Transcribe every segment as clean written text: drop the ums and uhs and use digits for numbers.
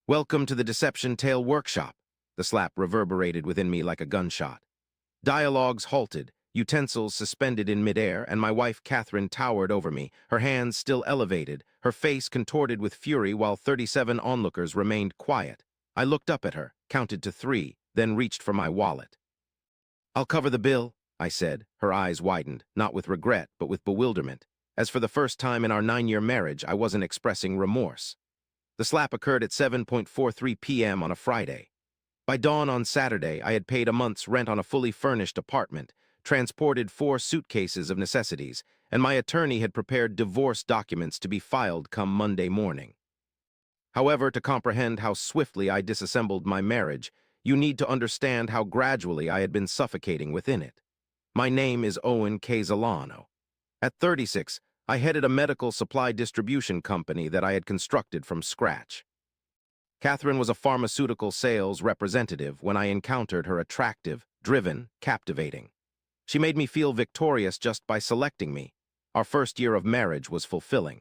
Welcome to the Deception Tale Workshop. The slap reverberated within me like a gunshot. Dialogues halted, utensils suspended in midair, and my wife Catherine towered over me, her hands still elevated, her face contorted with fury while 37 onlookers remained quiet. I looked up at her, counted to 3, then reached for my wallet. "I'll cover the bill," I said. Her eyes widened, not with regret, but with bewilderment. As for the first time in our 9-year marriage, I wasn't expressing remorse. The slap occurred at 7:43 p.m. on a Friday. By dawn on Saturday, I had paid a month's rent on a fully furnished apartment, transported 4 suitcases of necessities, and my attorney had prepared divorce documents to be filed come Monday morning. However, to comprehend how swiftly I disassembled my marriage, you need to understand how gradually I had been suffocating within it. My name is Owen Casalano. At 36, I headed a medical supply distribution company that I had constructed from scratch. Catherine was a pharmaceutical sales representative when I encountered her attractive, driven, captivating. She made me feel victorious just by selecting me. Our first year of marriage was fulfilling.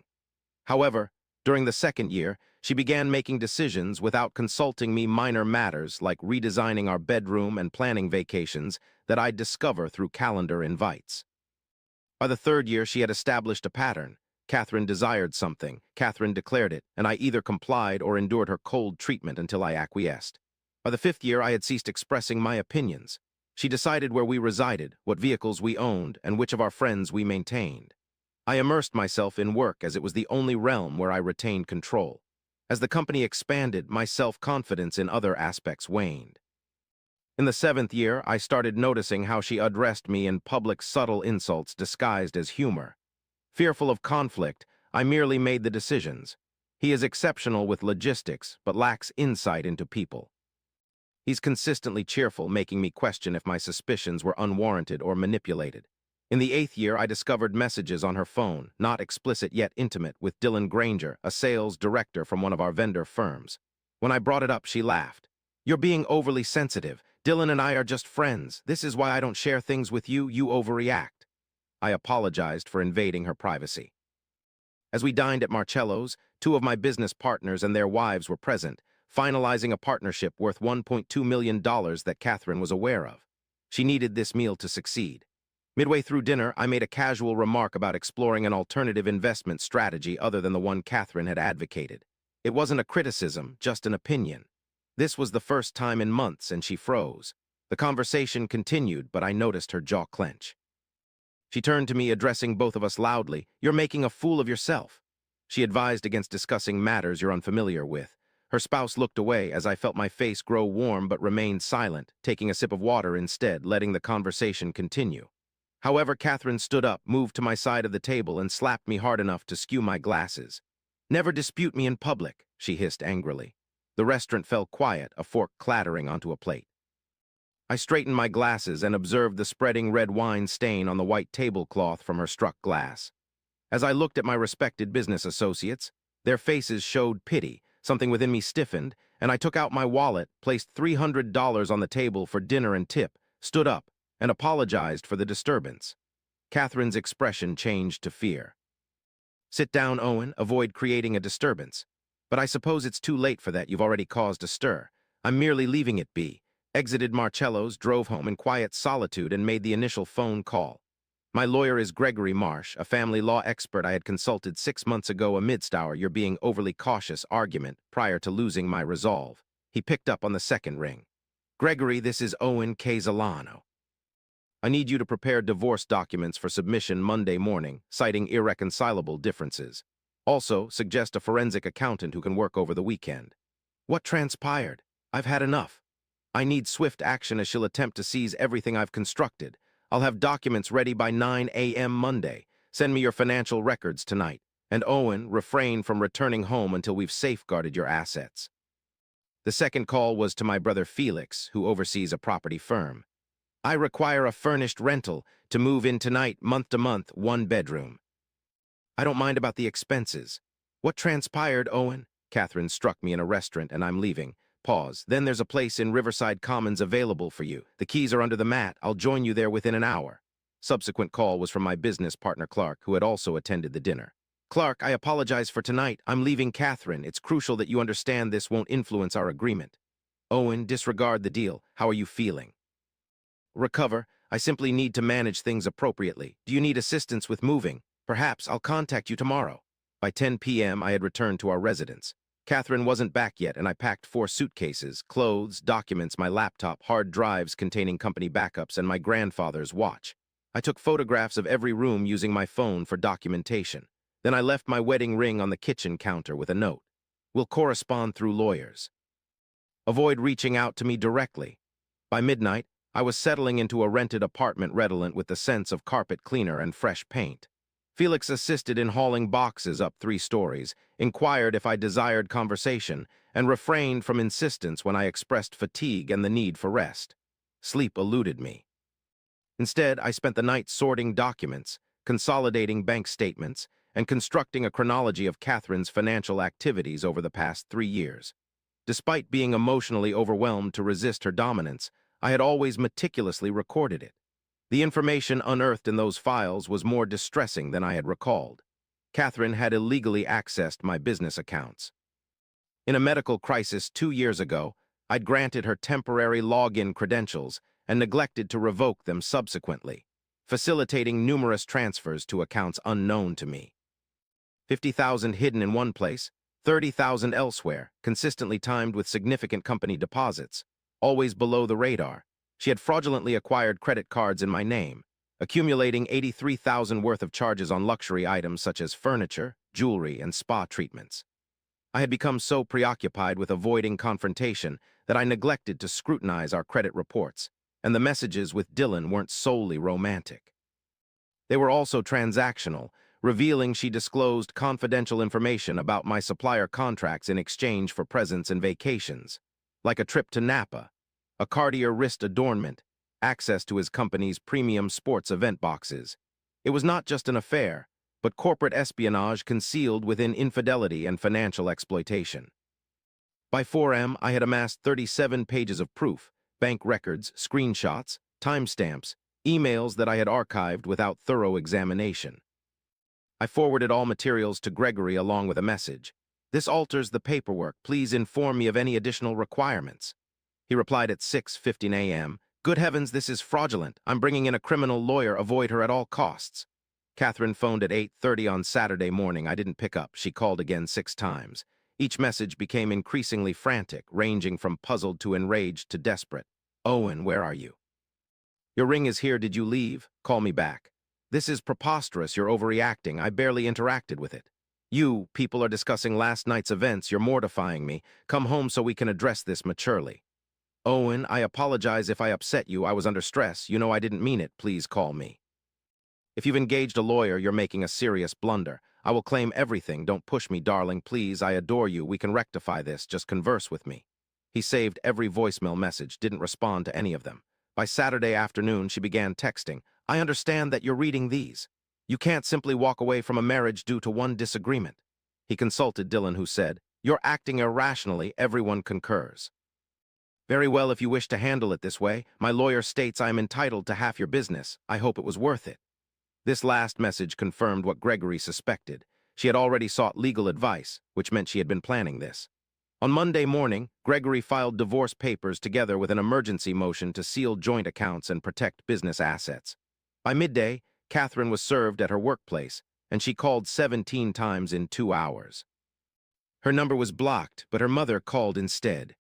However, during the second year, she began making decisions without consulting me, minor matters like redesigning our bedroom and planning vacations that I'd discover through calendar invites. By the third year, she had established a pattern. Catherine desired something, Catherine declared it, and I either complied or endured her cold treatment until I acquiesced. By the 5th year, I had ceased expressing my opinions. She decided where we resided, what vehicles we owned, and which of our friends we maintained. I immersed myself in work as it was the only realm where I retained control. As the company expanded, my self-confidence in other aspects waned. In the 7th year, I started noticing how she addressed me in public, subtle insults disguised as humor. Fearful of conflict, I merely made the decisions. He is exceptional with logistics, but lacks insight into people. He's consistently cheerful, making me question if my suspicions were unwarranted or manipulated. In the 8th year, I discovered messages on her phone, not explicit yet intimate, with Dylan Granger, a sales director from one of our vendor firms. When I brought it up, she laughed. "You're being overly sensitive. Dylan and I are just friends. This is why I don't share things with you. You overreact." I apologized for invading her privacy. As we dined at Marcello's, 2 of my business partners and their wives were present, finalizing a partnership worth $1.2 million that Catherine was aware of. She needed this meal to succeed. Midway through dinner, I made a casual remark about exploring an alternative investment strategy other than the one Catherine had advocated. It wasn't a criticism, just an opinion. This was the first time in months, and she froze. The conversation continued, but I noticed her jaw clench. She turned to me, addressing both of us loudly. "You're making a fool of yourself." She advised against discussing matters you're unfamiliar with. Her spouse looked away as I felt my face grow warm but remained silent, taking a sip of water instead, letting the conversation continue. However, Catherine stood up, moved to my side of the table, and slapped me hard enough to skew my glasses. "Never dispute me in public," she hissed angrily. The restaurant fell quiet, a fork clattering onto a plate. I straightened my glasses and observed the spreading red wine stain on the white tablecloth from her struck glass. As I looked at my respected business associates, their faces showed pity, something within me stiffened, and I took out my wallet, placed $300 on the table for dinner and tip, stood up, and apologized for the disturbance. Catherine's expression changed to fear. "Sit down, Owen. Avoid creating a disturbance. But I suppose it's too late for that. You've already caused a stir. I'm merely leaving it be." Exited Marcello's, drove home in quiet solitude, and made the initial phone call. "My lawyer is Gregory Marsh, a family law expert I had consulted 6 months ago amidst our 'you're being overly cautious' argument prior to losing my resolve." He picked up on the second ring. "Gregory, this is Owen Casalano. I need you to prepare divorce documents for submission Monday morning, citing irreconcilable differences. Also, suggest a forensic accountant who can work over the weekend." What transpired? I've had enough. I need swift action as she'll attempt to seize everything I've constructed. I'll have documents ready by 9 a.m. Monday. Send me your financial records tonight. And Owen, refrain from returning home until we've safeguarded your assets. The second call was to my brother Felix, who oversees a property firm. "I require a furnished rental to move in tonight, month to month, 1 bedroom. I don't mind about the expenses." What transpired, Owen? Catherine struck me in a restaurant and I'm leaving. Pause. "Then there's a place in Riverside Commons available for you. The keys are under the mat. I'll join you there within an hour." Subsequent call was from my business partner Clark, who had also attended the dinner. Clark, I apologize for tonight. I'm leaving Catherine. It's crucial that you understand this won't influence our agreement. Owen, disregard the deal. How are you feeling? Recover. I simply need to manage things appropriately. Do you need assistance with moving? Perhaps I'll contact you tomorrow. By 10 p.m., I had returned to our residence. Catherine wasn't back yet, and I packed 4 suitcases, clothes, documents, my laptop, hard drives containing company backups, and my grandfather's watch. I took photographs of every room using my phone for documentation. Then I left my wedding ring on the kitchen counter with a note. We'll correspond through lawyers. Avoid reaching out to me directly. By midnight, I was settling into a rented apartment redolent with the sense of carpet cleaner and fresh paint. Felix assisted in hauling boxes up 3 stories, inquired if I desired conversation, and refrained from insistence when I expressed fatigue and the need for rest. Sleep eluded me. Instead, I spent the night sorting documents, consolidating bank statements, and constructing a chronology of Catherine's financial activities over the past 3 years. Despite being emotionally overwhelmed to resist her dominance, I had always meticulously recorded it. The information unearthed in those files was more distressing than I had recalled. Catherine had illegally accessed my business accounts. In a medical crisis 2 years ago, I'd granted her temporary login credentials and neglected to revoke them subsequently, facilitating numerous transfers to accounts unknown to me. 50,000 hidden in one place, 30,000 elsewhere, consistently timed with significant company deposits, always below the radar. She had fraudulently acquired credit cards in my name, accumulating 83,000 worth of charges on luxury items such as furniture, jewelry, and spa treatments. I had become so preoccupied with avoiding confrontation that I neglected to scrutinize our credit reports, and the messages with Dylan weren't solely romantic. They were also transactional, revealing she disclosed confidential information about my supplier contracts in exchange for presents and vacations, like a trip to Napa, a Cartier wrist adornment, access to his company's premium sports event boxes. It was not just an affair, but corporate espionage concealed within infidelity and financial exploitation. By 4 a.m., I had amassed 37 pages of proof, bank records, screenshots, timestamps, emails that I had archived without thorough examination. I forwarded all materials to Gregory along with a message. This alters the paperwork. Please inform me of any additional requirements. He replied at 6:15 a.m. Good heavens, this is fraudulent. I'm bringing in a criminal lawyer. Avoid her at all costs. Catherine phoned at 8:30 on Saturday morning. I didn't pick up. She called again 6 times. Each message became increasingly frantic, ranging from puzzled to enraged to desperate. Owen, where are you? Your ring is here. Did you leave? Call me back. This is preposterous. You're overreacting. I barely interacted with it. You, people are discussing last night's events. You're mortifying me. Come home so we can address this maturely. Owen, I apologize if I upset you. I was under stress. You know I didn't mean it. Please call me. If you've engaged a lawyer, you're making a serious blunder. I will claim everything. Don't push me, darling. Please, I adore you. We can rectify this. Just converse with me. He saved every voicemail message, didn't respond to any of them. By Saturday afternoon, she began texting. I understand that you're reading these. You can't simply walk away from a marriage due to one disagreement. He consulted Dylan, who said, You're acting irrationally. Everyone concurs. Very well, if you wish to handle it this way. My lawyer states I am entitled to half your business. I hope it was worth it. This last message confirmed what Gregory suspected. She had already sought legal advice, which meant she had been planning this. On Monday morning, Gregory filed divorce papers together with an emergency motion to seal joint accounts and protect business assets. By midday, Catherine was served at her workplace, and she called 17 times in 2 hours. Her number was blocked, but her mother called instead.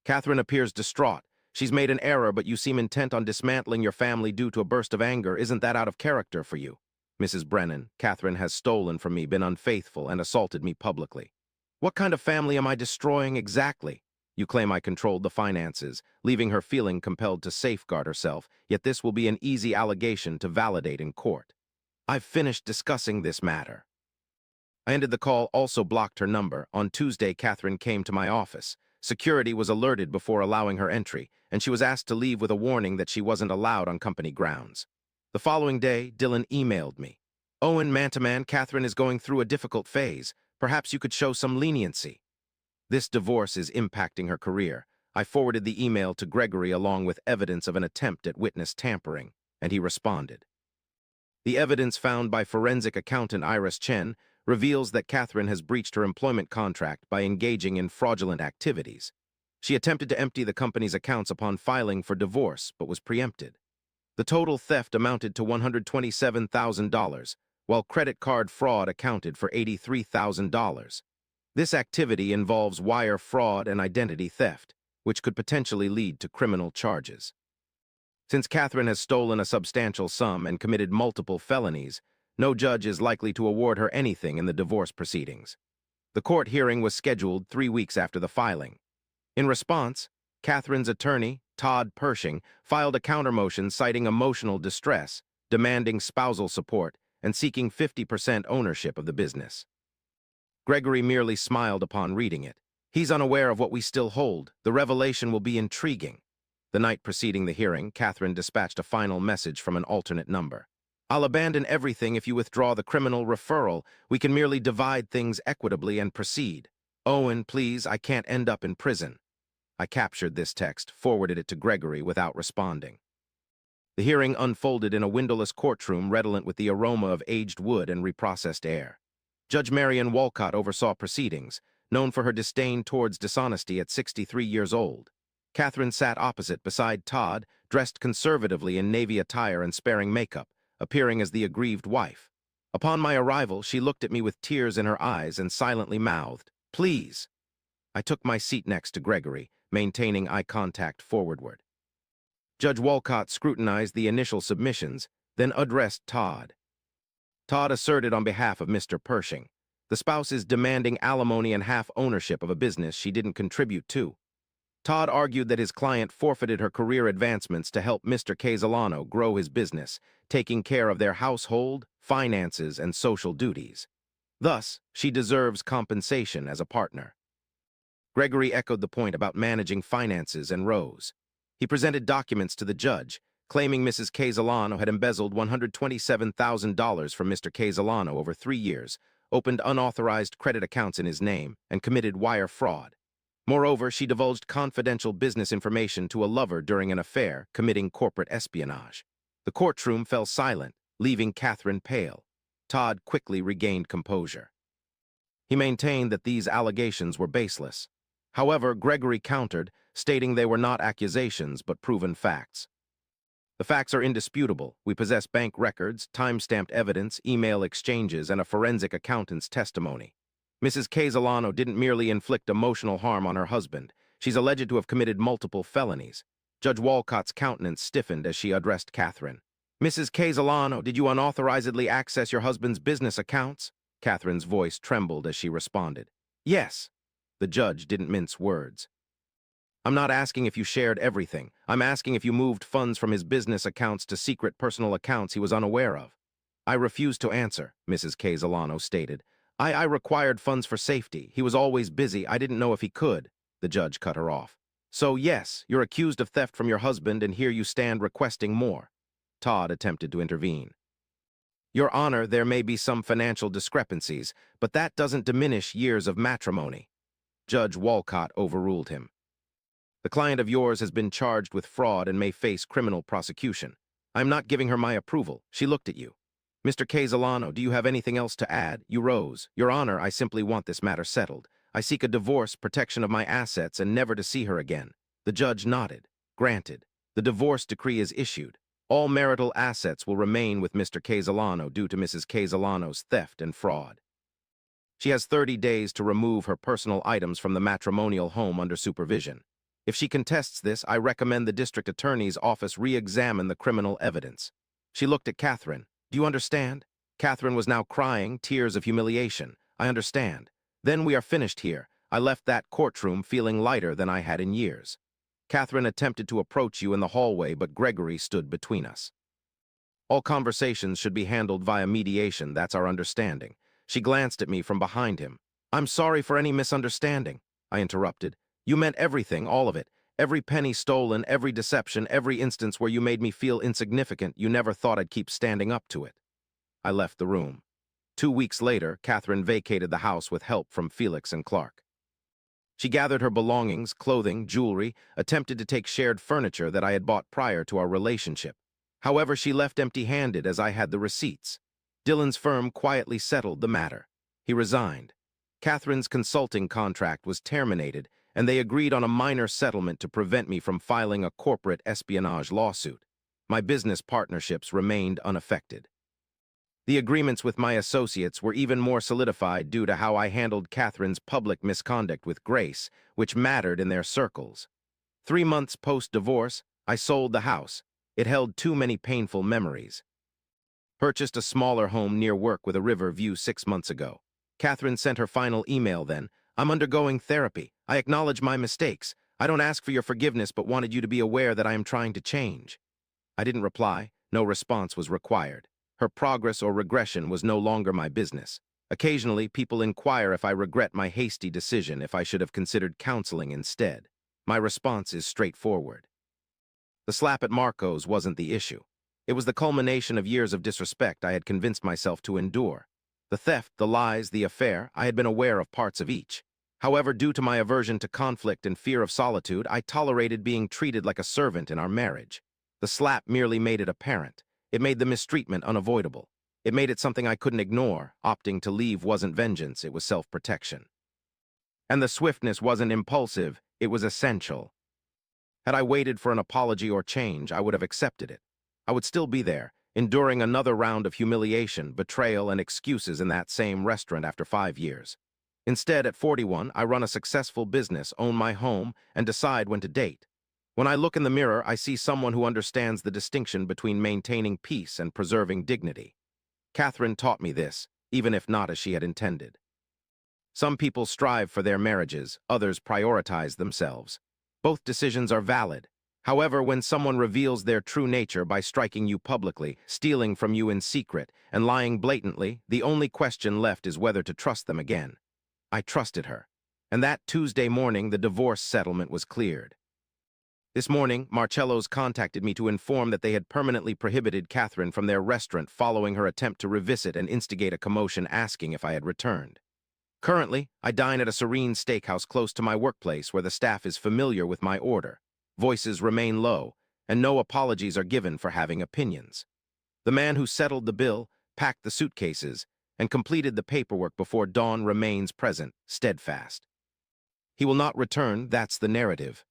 Catherine appears distraught. She's made an error, but you seem intent on dismantling your family due to a burst of anger. Isn't that out of character for you? Mrs. Brennan, Catherine has stolen from me, been unfaithful, and assaulted me publicly. What kind of family am I destroying exactly? You claim I controlled the finances, leaving her feeling compelled to safeguard herself, yet this will be an easy allegation to validate in court. I've finished discussing this matter. I ended the call, also blocked her number. On Tuesday, Catherine came to my office. Security was alerted before allowing her entry, and she was asked to leave with a warning that she wasn't allowed on company grounds. The following day, Dylan emailed me. Owen, man-to-man, Catherine is going through a difficult phase. Perhaps you could show some leniency. This divorce is impacting her career. I forwarded the email to Gregory along with evidence of an attempt at witness tampering, and he responded. The evidence found by forensic accountant Iris Chen reveals that Catherine has breached her employment contract by engaging in fraudulent activities. She attempted to empty the company's accounts upon filing for divorce, but was preempted. The total theft amounted to $127,000, while credit card fraud accounted for $83,000. This activity involves wire fraud and identity theft, which could potentially lead to criminal charges. Since Catherine has stolen a substantial sum and committed multiple felonies, no judge is likely to award her anything in the divorce proceedings. The court hearing was scheduled 3 weeks after the filing. In response, Catherine's attorney, Todd Pershing, filed a countermotion citing emotional distress, demanding spousal support, and seeking 50% ownership of the business. Gregory merely smiled upon reading it. He's unaware of what we still hold. The revelation will be intriguing. The night preceding the hearing, Catherine dispatched a final message from an alternate number. I'll abandon everything if you withdraw the criminal referral. We can merely divide things equitably and proceed. Owen, please, I can't end up in prison. I captured this text, forwarded it to Gregory without responding. The hearing unfolded in a windowless courtroom redolent with the aroma of aged wood and reprocessed air. Judge Marion Walcott oversaw proceedings, known for her disdain towards dishonesty at 63 years old. Catherine sat opposite beside Todd, dressed conservatively in navy attire and sparing makeup, appearing as the aggrieved wife. Upon my arrival, she looked at me with tears in her eyes and silently mouthed, "Please." I took my seat next to Gregory, maintaining eye contact forward. Judge Walcott scrutinized the initial submissions, then addressed Todd. Todd asserted on behalf of Mr. Pershing, the spouse is demanding alimony and half ownership of a business she didn't contribute to. Todd argued that his client forfeited her career advancements to help Mr. Casolano grow his business, taking care of their household, finances, and social duties. Thus, she deserves compensation as a partner. Gregory echoed the point about managing finances and rose. He presented documents to the judge, claiming Mrs. Casolano had embezzled $127,000 from Mr. Casolano over 3 years, opened unauthorized credit accounts in his name, and committed wire fraud. Moreover, she divulged confidential business information to a lover during an affair, committing corporate espionage. The courtroom fell silent, leaving Catherine pale. Todd quickly regained composure. He maintained that these allegations were baseless. However, Gregory countered, stating they were not accusations but proven facts. The facts are indisputable. We possess bank records, time-stamped evidence, email exchanges, and a forensic accountant's testimony. Mrs. Casolano didn't merely inflict emotional harm on her husband. She's alleged to have committed multiple felonies. Judge Walcott's countenance stiffened as she addressed Catherine. Mrs. Casolano, did you unauthorizedly access your husband's business accounts? Catherine's voice trembled as she responded. Yes. The judge didn't mince words. I'm not asking if you shared everything. I'm asking if you moved funds from his business accounts to secret personal accounts he was unaware of. I refuse to answer, Mrs. Casolano stated. I required funds for safety. He was always busy. I didn't know if he could. The judge cut her off. So yes, you're accused of theft from your husband, and here you stand requesting more. Todd attempted to intervene. Your Honor, there may be some financial discrepancies, but that doesn't diminish years of matrimony. Judge Walcott overruled him. The client of yours has been charged with fraud and may face criminal prosecution. I'm not giving her my approval. She looked at you. Mr. Casolano, do you have anything else to add? You rose. Your Honor, I simply want this matter settled. I seek a divorce, protection of my assets, and never to see her again. The judge nodded. Granted. The divorce decree is issued. All marital assets will remain with Mr. Casolano due to Mrs. Casolano's theft and fraud. She has 30 days to remove her personal items from the matrimonial home under supervision. If she contests this, I recommend the district attorney's office re-examine the criminal evidence. She looked at Catherine. Do you understand? Catherine was now crying, tears of humiliation. I understand. Then we are finished here. I left that courtroom feeling lighter than I had in years. Catherine attempted to approach you in the hallway, but Gregory stood between us. All conversations should be handled via mediation, that's our understanding. She glanced at me from behind him. I'm sorry for any misunderstanding, I interrupted. You meant everything, all of it. Every penny stolen, every deception, every instance where you made me feel insignificant. You never thought I'd keep standing up to it. I left the room. 2 weeks later, Catherine vacated the house with help from Felix and Clark. She gathered her belongings, clothing, jewelry, attempted to take shared furniture that I had bought prior to our relationship. However, she left empty-handed as I had the receipts. Dylan's firm quietly settled the matter. He resigned. Catherine's consulting contract was terminated, and they agreed on a minor settlement to prevent me from filing a corporate espionage lawsuit. My business partnerships remained unaffected. The agreements with my associates were even more solidified due to how I handled Catherine's public misconduct with grace, which mattered in their circles. 3 months post-divorce, I sold the house. It held too many painful memories. Purchased a smaller home near work with a river view 6 months ago. Catherine sent her final email then. I'm undergoing therapy. I acknowledge my mistakes. I don't ask for your forgiveness but wanted you to be aware that I am trying to change. I didn't reply. No response was required. Her progress or regression was no longer my business. Occasionally, people inquire if I regret my hasty decision, if I should have considered counseling instead. My response is straightforward. The slap at Marco's wasn't the issue. It was the culmination of years of disrespect I had convinced myself to endure. The theft, the lies, the affair, I had been aware of parts of each. However, due to my aversion to conflict and fear of solitude, I tolerated being treated like a servant in our marriage. The slap merely made it apparent. It made the mistreatment unavoidable. It made it something I couldn't ignore. Opting to leave wasn't vengeance, it was self-protection. And the swiftness wasn't impulsive, it was essential. Had I waited for an apology or change, I would have accepted it. I would still be there, enduring another round of humiliation, betrayal, and excuses in that same restaurant after 5 years. Instead, at 41, I run a successful business, own my home, and decide when to date. When I look in the mirror, I see someone who understands the distinction between maintaining peace and preserving dignity. Catherine taught me this, even if not as she had intended. Some people strive for their marriages, others prioritize themselves. Both decisions are valid. However, when someone reveals their true nature by striking you publicly, stealing from you in secret, and lying blatantly, the only question left is whether to trust them again. I trusted her, and that Tuesday morning the divorce settlement was cleared. This morning, Marcello's contacted me to inform that they had permanently prohibited Catherine from their restaurant following her attempt to revisit and instigate a commotion asking if I had returned. Currently, I dine at a serene steakhouse close to my workplace where the staff is familiar with my order. Voices remain low, and no apologies are given for having opinions. The man who settled the bill, packed the suitcases, and completed the paperwork before dawn remains present, steadfast. He will not return, that's the narrative.